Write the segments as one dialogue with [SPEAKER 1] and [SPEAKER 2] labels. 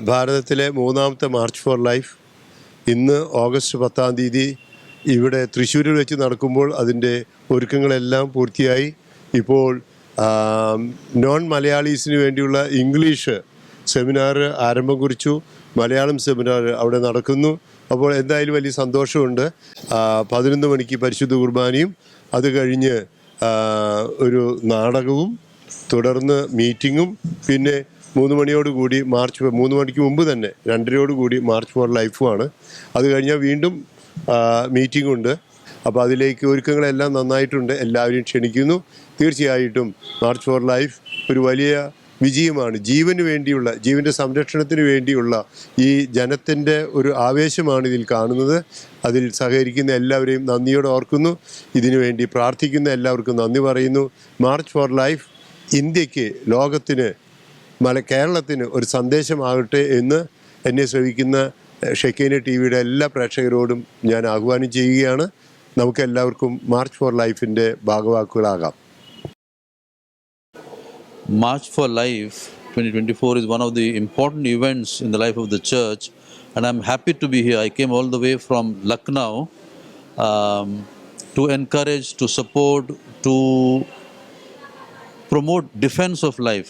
[SPEAKER 1] ഭാരതത്തിലെ മൂന്നാമത്തെ March four life ഇന്ന് ഓഗസ്റ്റ് 10 ഇവിടെ തൃശ്ശൂരിൽ വെച്ച് നടക്കുമ്പോൾ അതിൻ്റെ ഒരുക്കങ്ങളെല്ലാം പൂർത്തിയായി. ഇപ്പോൾ നോൺ മലയാളീസിന് വേണ്ടിയുള്ള ഇംഗ്ലീഷ് സെമിനാർ ആരംഭം കുറിച്ചു. മലയാളം സെമിനാർ അവിടെ നടക്കുന്നു. അപ്പോൾ എന്തായാലും വലിയ സന്തോഷമുണ്ട്. 11 മണിക്ക് പരിശുദ്ധ കുർബാനയും അത് കഴിഞ്ഞ് ഒരു നാടകവും തുടർന്ന് മീറ്റിങ്ങും പിന്നെ 3 മണിയോടുകൂടി 3 മണിക്ക് മുമ്പ് തന്നെ 2:30 മാർച്ച് ഫോർ ലൈഫുമാണ്. അത് കഴിഞ്ഞാൽ വീണ്ടും മീറ്റിംഗുണ്ട്. അപ്പോൾ അതിലേക്ക് ഒരുക്കങ്ങളെല്ലാം നന്നായിട്ടുണ്ട്. എല്ലാവരെയും ക്ഷണിക്കുന്നു. തീർച്ചയായിട്ടും മാർച്ച് ഫോർ ലൈഫ് ഒരു വലിയ വിജയമാണ്. ജീവന് വേണ്ടിയുള്ള, ജീവൻ്റെ സംരക്ഷണത്തിന് വേണ്ടിയുള്ള ഈ ജനത്തിൻ്റെ ഒരു ആവേശമാണ് ഇതിൽ കാണുന്നത്. അതിൽ സഹകരിക്കുന്ന എല്ലാവരെയും നന്ദിയോടെ ഓർക്കുന്നു. ഇതിനു വേണ്ടി പ്രാർത്ഥിക്കുന്ന എല്ലാവർക്കും നന്ദി പറയുന്നു. മാർച്ച് ഫോർ ലൈഫ് ഇന്ത്യക്ക്, ലോകത്തിന്, കേരളത്തിന് ഒരു സന്ദേശമാകട്ടെ എന്ന് എന്നെ ശ്രവിക്കുന്ന ഷെക്കൈന ടിവിയുടെ എല്ലാ പ്രേക്ഷകരോടും ഞാൻ ആഹ്വാനം ചെയ്യുകയാണ്. നമുക്കെല്ലാവർക്കും മാർച്ച് ഫോർ ലൈഫിൻ്റെ ഭാഗവാക്കുകളാകാം.
[SPEAKER 2] March for Life 2024 is one of the important events in the life of the church, and I'm happy to be here. I came all the way from Lucknow to encourage, to support, to promote defense of life.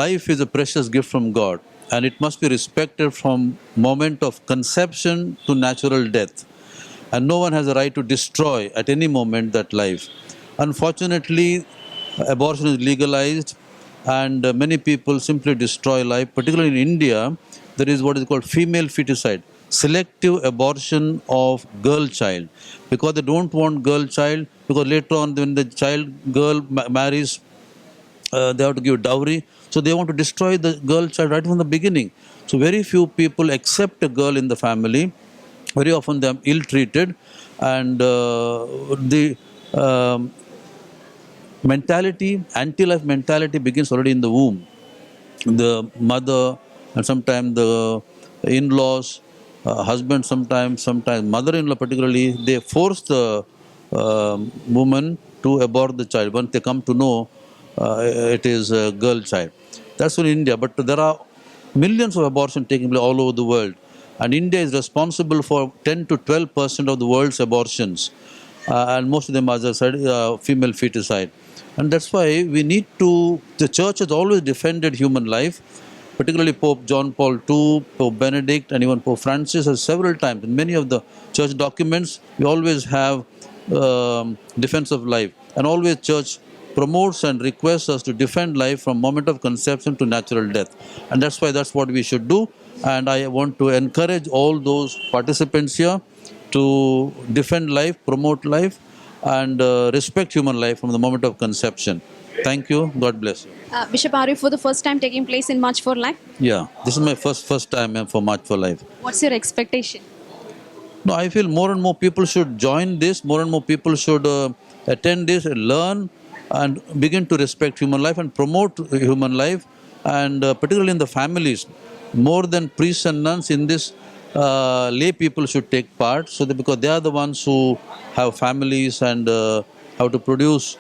[SPEAKER 2] Life is a precious gift from God, and it must be respected from moment of conception to natural death, and no one has a right to destroy at any moment that life. Unfortunately, abortion is legalized, and many people simply destroy life. Particularly in India, there is what is called female feticide, selective abortion of girl child, because they don't want girl child, because later on when the girl marries, they have to give dowry, so they want to destroy the girl child right from the beginning. So very few people accept a girl in the family. Very often they are ill treated, and the mentality, anti-life mentality begins already in the womb. The mother and sometimes the in-laws, husband sometimes mother-in-law particularly, they force the woman to abort the child once they come to know it is a girl child. That's in India, but there are millions of abortions taking place all over the world, and India is responsible for 10 to 12% of the world's abortions, and most of them are female feticide. And that's why we need to, the church has always defended human life, particularly Pope John Paul II, Pope Benedict, and even Pope Francis has several times. In many of the church documents, we always have defense of life, and always church promotes and requests us to defend life from moment of conception to natural death. And that's what we should do. And I want to encourage all those participants here to defend life, promote life, and respect human life from the moment of conception. Thank you. God bless you.
[SPEAKER 3] Bishop, are you for the first time taking place in March for Life?
[SPEAKER 2] Yeah, this is my first time for March for Life.
[SPEAKER 3] What's your expectation?
[SPEAKER 2] No, I feel more and more people should join this. More and more people should attend this, learn, and begin to respect human life and promote human life, and particularly in the families. More than priests and nuns in this, lay people should take part, so that because they are the ones who have families and have to produce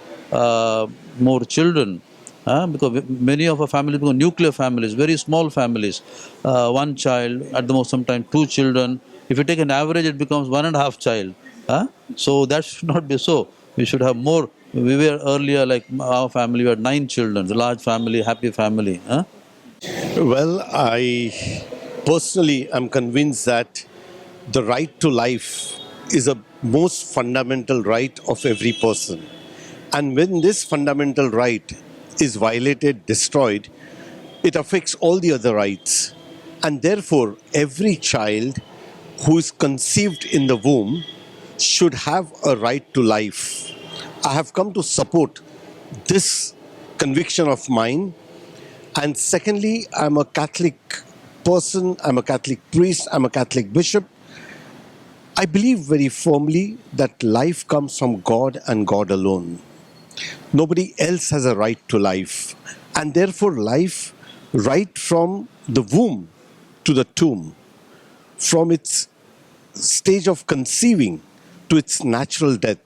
[SPEAKER 2] more children. Because many of our families become nuclear families, very small families, one child, at the most sometimes 2 children. If you take an average, it becomes 1.5 child. So that should not be so. We should have more. We were earlier, like our family, we had 9 children, a large family, happy family.
[SPEAKER 4] Well, I personally am convinced that the right to life is a most fundamental right of every person. And when this fundamental right is violated, destroyed, it affects all the other rights. And therefore, every child who is conceived in the womb should have a right to life. I have come to support this conviction of mine. And secondly, I'm a Catholic person, I'm a Catholic priest, I'm a Catholic bishop. I believe very firmly that life comes from God and God alone. Nobody else has a right to life. And therefore life, right from the womb to the tomb, from its stage of conceiving to its natural death,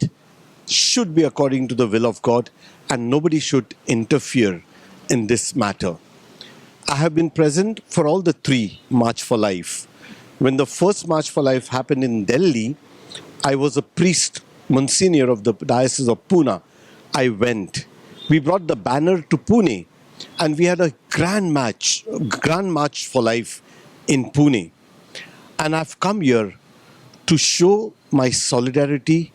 [SPEAKER 4] should be according to the will of God, and nobody should interfere in this matter. I have been present for all the three March for Life. When the first March for Life happened in Delhi, I was a priest, Monsignor of the Diocese of Pune. I went. We brought the banner to Pune and we had a grand march for life in Pune. And I've come here to show my solidarity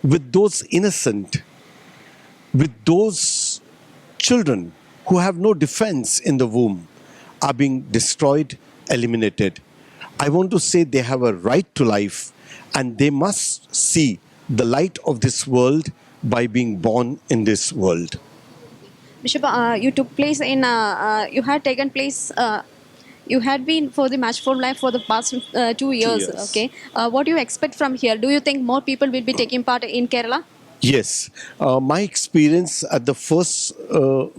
[SPEAKER 4] with those innocent, with those children who have no defense in the womb, are being destroyed, eliminated. I want to say they have a right to life and they must see the light of this world by being born in this world.
[SPEAKER 3] Bishop, you had taken place, you had been for the March for Life for the past 2 years.
[SPEAKER 4] years.
[SPEAKER 3] Okay. What do you expect from here? Do you think more people will be taking part in Kerala?
[SPEAKER 4] Yes, my experience at the first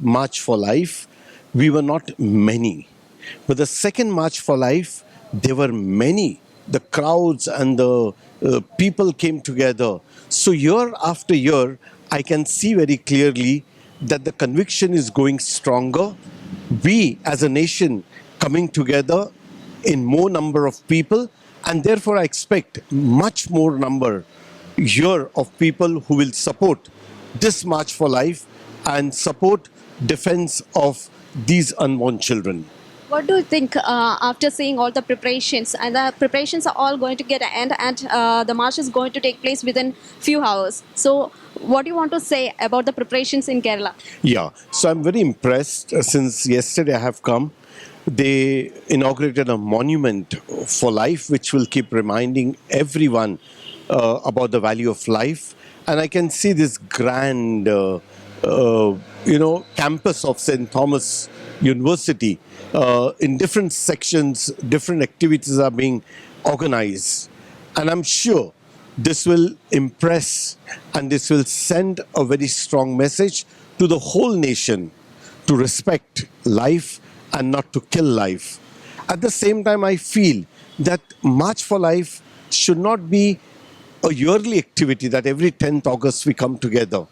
[SPEAKER 4] March for Life, we were not many. But the second March for Life, there were many. The crowds and the people came together. So year after year, I can see very clearly that the conviction is going stronger. We as a nation coming together in more number of people, and therefore I expect much more number here of people who will support this March for Life and support defense of these unborn children.
[SPEAKER 3] What do you think after seeing all the preparations? And the preparations are all going to get an end, and the march is going to take place within few hours. So, what do you want to say about the preparations in Kerala?
[SPEAKER 4] Yeah, so I'm very impressed. Since yesterday I have come, they inaugurated a monument for life which will keep reminding everyone about the value of life. And I can see this grand, campus of St. Thomas University. In different sections, different activities are being organized. And I'm sure this will impress and this will send a very strong message to the whole nation to respect life and not to kill life. At the same time, I feel that March for Life should not be a yearly activity that every 10th August we come together.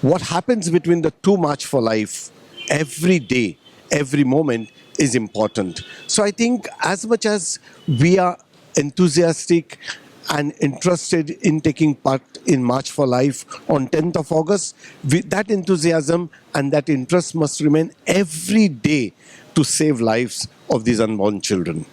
[SPEAKER 4] What happens between the two March for Life, every day, every moment is important. So I think as much as we are enthusiastic and interested in taking part in March for Life on 10th of August, that enthusiasm and that interest must remain every day to save lives of these unborn children.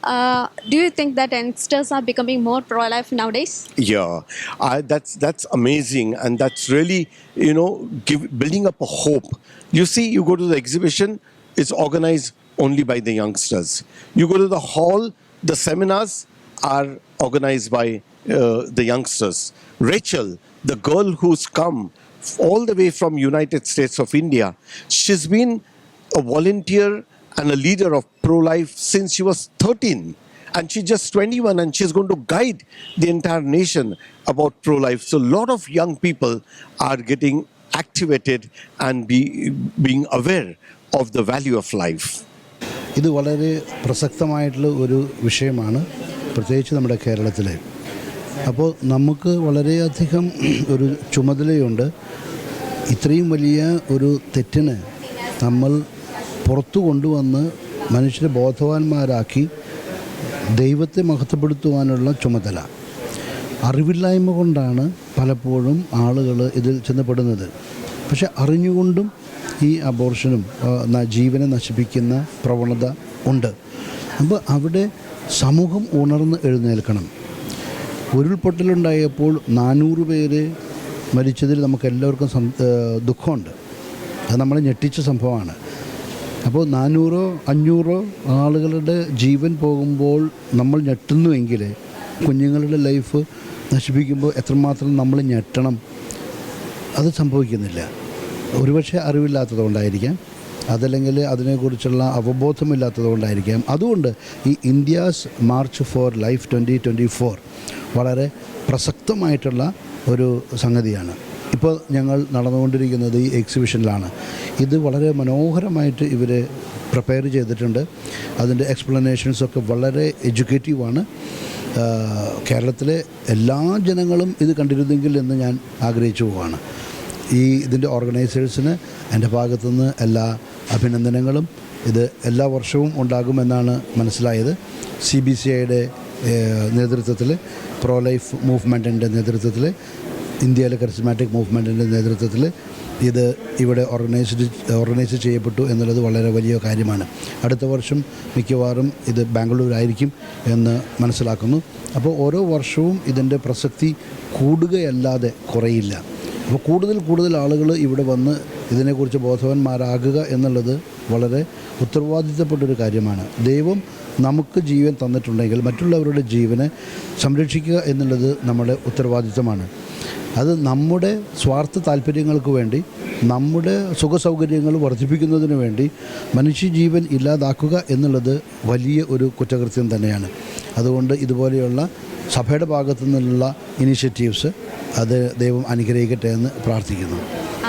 [SPEAKER 3] Do you think that youngsters are becoming more pro-life nowadays?
[SPEAKER 4] Yeah, that's amazing, and that's really building up a hope. You see, you go to the exhibition, it's organized only by the youngsters. You go to the hall, the seminars are organized by the youngsters. Rachel, the girl who's come all the way from United States of India, she's been a volunteer and a leader of pro-life since she was 13. And she's just 21 and she's going to guide the entire nation about pro-life. So a lot of young people are getting activated and being aware of the value of life.
[SPEAKER 5] ഇത് വളരെ പ്രസക്തമായിട്ടുള്ള ഒരു വിഷയമാണ്, പ്രത്യേകിച്ച് നമ്മുടെ കേരളത്തിൽ. അപ്പോൾ നമുക്ക് വളരെയധികം ഒരു ചുമതലയുണ്ട്. ഇത്രയും വലിയ ഒരു തെറ്റിന് നമ്മൾ പുറത്തു കൊണ്ടുവന്ന് മനുഷ്യരെ ബോധവാന്മാരാക്കി ദൈവത്തെ മഹത്വപ്പെടുത്തുവാനുള്ള ചുമതല. അറിവില്ലായ്മ കൊണ്ടാണ് പലപ്പോഴും ആളുകൾ ഇതിൽ ചെന്നപ്പെടുന്നത്. പക്ഷെ അറിഞ്ഞുകൊണ്ടും ഈ അബോർഷനും ജീവനെ നശിപ്പിക്കുന്ന പ്രവണത ഉണ്ട്. അപ്പോൾ അവിടെ സമൂഹം ഉണർന്ന് എഴുന്നേൽക്കണം. ഉരുൾപൊട്ടലുണ്ടായപ്പോൾ 400 പേര് മരിച്ചതിൽ നമുക്കെല്ലാവർക്കും ദുഃഖമുണ്ട്. അത് നമ്മളെ ഞെട്ടിച്ച സംഭവമാണ്. അപ്പോൾ 400-500 ആളുകളുടെ ജീവൻ പോകുമ്പോൾ നമ്മൾ ഞെട്ടുന്നുവെങ്കിൽ കുഞ്ഞുങ്ങളുടെ ലൈഫ് നശിപ്പിക്കുമ്പോൾ എത്രമാത്രം നമ്മൾ ഞെട്ടണം. അത് സംഭവിക്കുന്നില്ല. ഒരുപക്ഷെ അറിവില്ലാത്തതുകൊണ്ടായിരിക്കാം, അതല്ലെങ്കിൽ അതിനെക്കുറിച്ചുള്ള അവബോധമില്ലാത്തതുകൊണ്ടായിരിക്കാം. അതുകൊണ്ട് ഈ ഇന്ത്യാസ് മാർച്ച് ഫോർ ലൈഫ് 2024 വളരെ പ്രസക്തമായിട്ടുള്ള ഒരു സംഗതിയാണ്. ഇപ്പോൾ ഞങ്ങൾ നടന്നുകൊണ്ടിരിക്കുന്നത് ഈ എക്സിബിഷനിലാണ്. ഇത് വളരെ മനോഹരമായിട്ട് ഇവർ പ്രിപ്പയർ ചെയ്തിട്ടുണ്ട്. അതിൻ്റെ എക്സ്പ്ലനേഷൻസൊക്കെ വളരെ എഡ്യൂക്കേറ്റീവാണ്. കേരളത്തിലെ എല്ലാ ജനങ്ങളും ഇത് കണ്ടിരുന്നെങ്കിൽ എന്ന് ഞാൻ ആഗ്രഹിച്ചു പോവാണ്. ഇതിൻ്റെ ഓർഗനൈസേഴ്സിന് എൻ്റെ ഭാഗത്തുനിന്ന് എല്ലാ അഭിനന്ദനങ്ങളും ഇത് എല്ലാ വർഷവും ഉണ്ടാകുമെന്നാണ് മനസ്സിലായത്. CBCIയുടെ നേതൃത്വത്തിൽ, പ്രോ ലൈഫ് മൂവ്മെൻറ്റിൻ്റെ നേതൃത്വത്തിൽ, ഇന്ത്യയിലെ കരിസ്മാറ്റിക് മൂവ്മെൻറ്റിൻ്റെ നേതൃത്വത്തിൽ ഇത് ഇവിടെ ഓർഗനൈസ് ചെയ്യപ്പെട്ടു എന്നുള്ളത് വളരെ വലിയ കാര്യമാണ്. അടുത്ത വർഷം മിക്കവാറും ഇത് ബാംഗ്ലൂരായിരിക്കും എന്ന് മനസ്സിലാക്കുന്നു. അപ്പോൾ ഓരോ വർഷവും ഇതിൻ്റെ പ്രസക്തി കൂടുകയല്ലാതെ കുറയില്ല. അപ്പോൾ കൂടുതൽ ആളുകൾ ഇവിടെ വന്ന് ഇതിനെക്കുറിച്ച് ബോധവാന്മാരാകുക എന്നുള്ളത് വളരെ ഉത്തരവാദിത്തപ്പെട്ടൊരു കാര്യമാണ്. ദൈവം നമുക്ക് ജീവൻ തന്നിട്ടുണ്ടെങ്കിൽ മറ്റുള്ളവരുടെ ജീവനെ സംരക്ഷിക്കുക എന്നുള്ളത് നമ്മുടെ ഉത്തരവാദിത്തമാണ്. അത് നമ്മുടെ സ്വാർത്ഥ താല്പര്യങ്ങൾക്ക് വേണ്ടി, നമ്മുടെ സുഖസൗകര്യങ്ങൾ വർദ്ധിപ്പിക്കുന്നതിന് വേണ്ടി മനുഷ്യജീവൻ ഇല്ലാതാക്കുക എന്നുള്ളത് വലിയ ഒരു കുറ്റകൃത്യം തന്നെയാണ്. അതുകൊണ്ട് ഇതുപോലെയുള്ള സഭയുടെ ഭാഗത്തു നിന്നുള്ള ഇനിഷ്യേറ്റീവ്സ് അത് ദൈവം അനുഗ്രഹിക്കട്ടെ എന്ന് പ്രാർത്ഥിക്കുന്നു.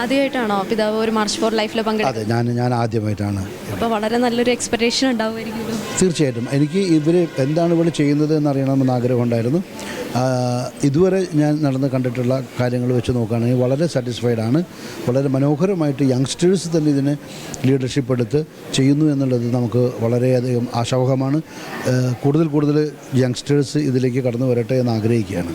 [SPEAKER 3] ആദ്യമായിട്ടാണോ പിതാവ് ഒരു മാർച്ച് ഫോർ ലൈഫിൽ പങ്കെടുത്തത്?
[SPEAKER 5] അതെ, ഞാൻ ആദ്യമായിട്ടാണ്.
[SPEAKER 3] അപ്പോൾ വളരെ നല്ലൊരു എക്സ്പെക്ടേഷൻ ഉണ്ടാവുമായിരിക്കുമല്ലോ.
[SPEAKER 5] തീർച്ചയായിട്ടും എനിക്ക് ഇവർ എന്താണ് ഇവിടെ ചെയ്യുന്നത് എന്നറിയണമെന്ന് ആഗ്രഹമുണ്ടായിരുന്നു. ഇതുവരെ ഞാൻ നടന്ന് കണ്ടിട്ടുള്ള കാര്യങ്ങൾ വെച്ച് നോക്കുകയാണെങ്കിൽ വളരെ സാറ്റിസ്ഫൈഡാണ്. വളരെ മനോഹരമായിട്ട് യങ്സ്റ്റേഴ്സ് തന്നെ ഇതിനെ ലീഡർഷിപ്പ് എടുത്ത് ചെയ്യുന്നു എന്നുള്ളത് നമുക്ക് വളരെയധികം ആശാവഹമാണ്. കൂടുതൽ യങ്സ്റ്റേഴ്സ് ഇതിലേക്ക് കടന്നു വരട്ടെ എന്ന് ആഗ്രഹിക്കുകയാണ്.